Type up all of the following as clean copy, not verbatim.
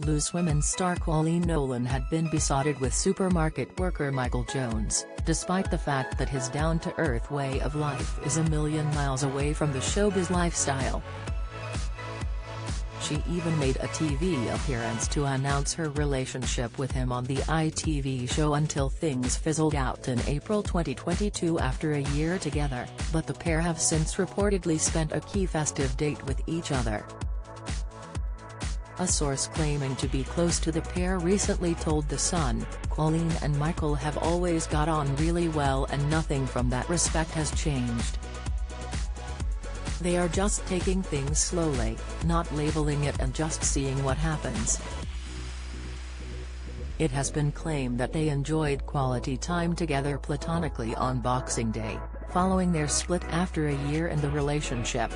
Footloose women's star Coleen Nolan had been besotted with supermarket worker Michael Jones, despite the fact that his down-to-earth way of life is a million miles away from the showbiz lifestyle. She even made a TV appearance to announce her relationship with him on the ITV show Until Things Fizzled Out in April 2022 after a year together, but the pair have since reportedly spent a key festive date with each other. A source claiming to be close to the pair recently told The Sun, "Coleen and Michael have always got on really well and nothing from that respect has changed. They are just taking things slowly, not labeling it and just seeing what happens." It has been claimed that they enjoyed quality time together platonically on Boxing Day, following their split after a year in the relationship.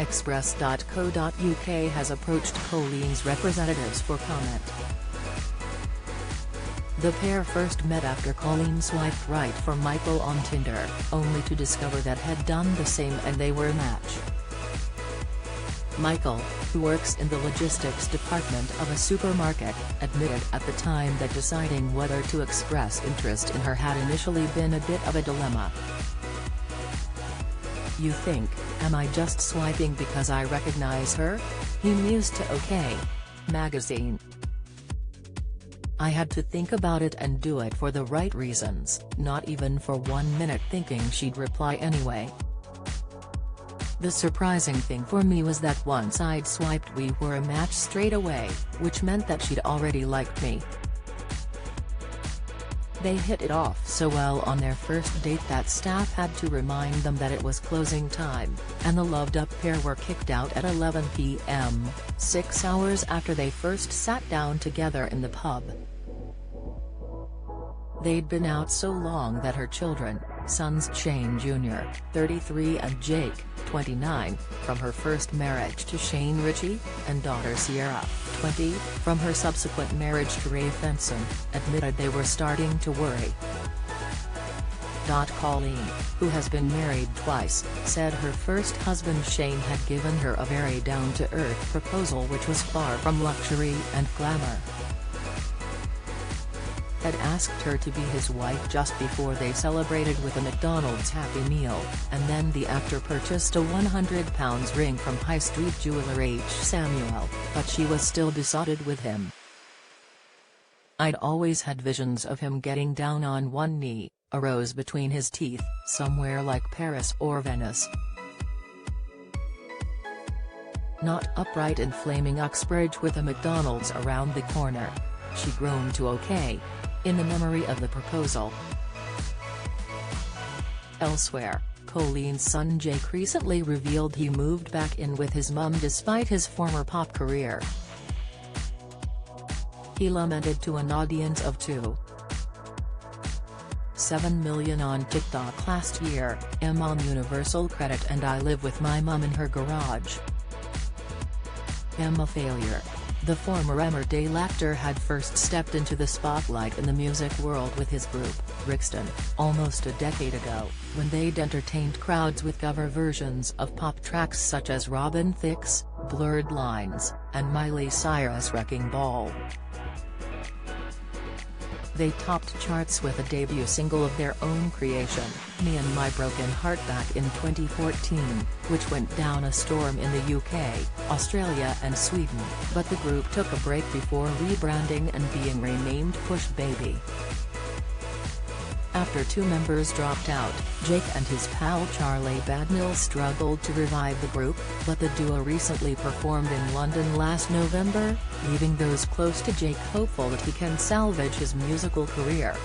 Express.co.uk has approached Coleen's representatives for comment. The pair first met after Coleen swiped right for Michael on Tinder, only to discover that had done the same and they were a match. Michael, who works in the logistics department of a supermarket, admitted at the time that deciding whether to express interest in her had initially been a bit of a dilemma. "You think, am I just swiping because I recognize her?" he mused to OK! magazine. "I had to think about it and do it for the right reasons, not even for 1 minute thinking she'd reply anyway. The surprising thing for me was that once I'd swiped we were a match straight away, which meant that she'd already liked me. They hit it off so well on their first date that staff had to remind them that it was closing time, and the loved-up pair were kicked out at 11 p.m., 6 hours after they first sat down together in the pub. They'd been out so long that her children, sons Shane Jr., 33 and Jake, 29, from her first marriage to Shane Ritchie, and daughter Sierra, 20, from her subsequent marriage to Ray Fenson, admitted they were starting to worry. Coleen, who has been married twice, said her first husband Shane had given her a very down-to-earth proposal which was far from luxury and glamour. Had asked her to be his wife just before they celebrated with a McDonald's Happy Meal, and then the actor purchased a £100 ring from high street jeweler H. Samuel, but she was still besotted with him. "I'd always had visions of him getting down on one knee, a rose between his teeth, somewhere like Paris or Venice. Not upright in flaming Uxbridge with a McDonald's around the corner," she groaned to OK! in the memory of the proposal. Elsewhere, Coleen's son Jake recently revealed he moved back in with his mum despite his former pop career. He lamented to an audience of 2.7 million on TikTok last year, "I'm on universal credit and I live with my mum in her garage. I'm a failure." The former Emmerdale actor had first stepped into the spotlight in the music world with his group, Brixton, almost a decade ago, when they'd entertained crowds with cover versions of pop tracks such as Robin Thicke's "Blurred Lines" and Miley Cyrus' "Wrecking Ball." They topped charts with a debut single of their own creation, "Me and My Broken Heart" back in 2014, which went down a storm in the UK, Australia and Sweden, but the group took a break before rebranding and being renamed Push Baby. After two members dropped out, Jake and his pal Charlie Badnell struggled to revive the group, but the duo recently performed in London last November, leaving those close to Jake hopeful that he can salvage his musical career.